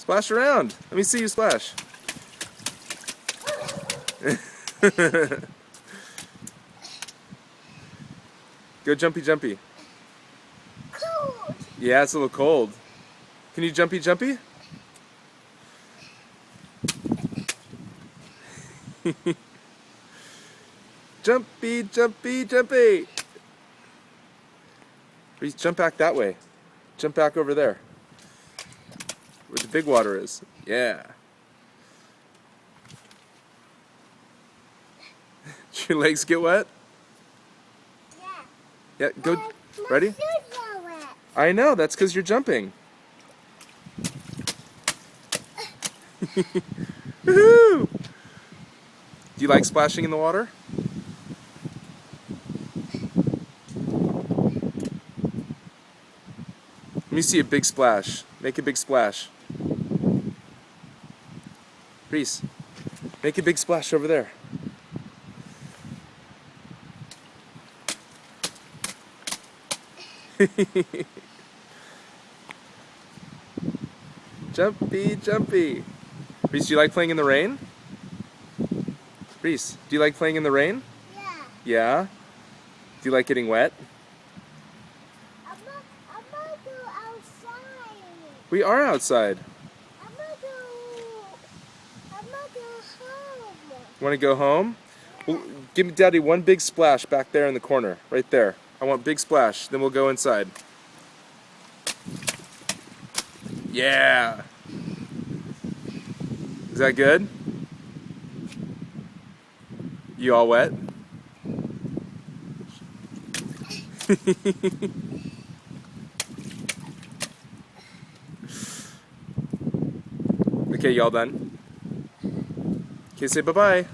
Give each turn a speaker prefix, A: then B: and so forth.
A: Splash around. Let me see you splash. Go jumpy jumpy.
B: Cold.
A: Yeah, it's a little cold. Can you jumpy jumpy? Jumpy jumpy jumpy. Reese, jump back that way. Jump back over there. Where the big water is. Yeah. Your legs get wet?
B: Yeah.
A: Yeah, go.
B: My
A: Ready?
B: shoes are wet.
A: I know, that's because you're jumping. Woohoo! Do you like splashing in the water? Let me see a big splash. Make a big splash. Reese, make a big splash over there. Jumpy, jumpy. Reese, do you like playing in the rain? Reese, do you like playing in the rain?
B: Yeah.
A: Yeah? Do you like getting wet?
B: I'm gonna go outside.
A: We are outside.
B: I'm gonna go home.
A: Want to go home? Well, give me Daddy one big splash back there in the corner, right there. I want big splash, then we'll go inside. Yeah! Is that good? You all wet? Okay, y'all done? Okay, say bye-bye.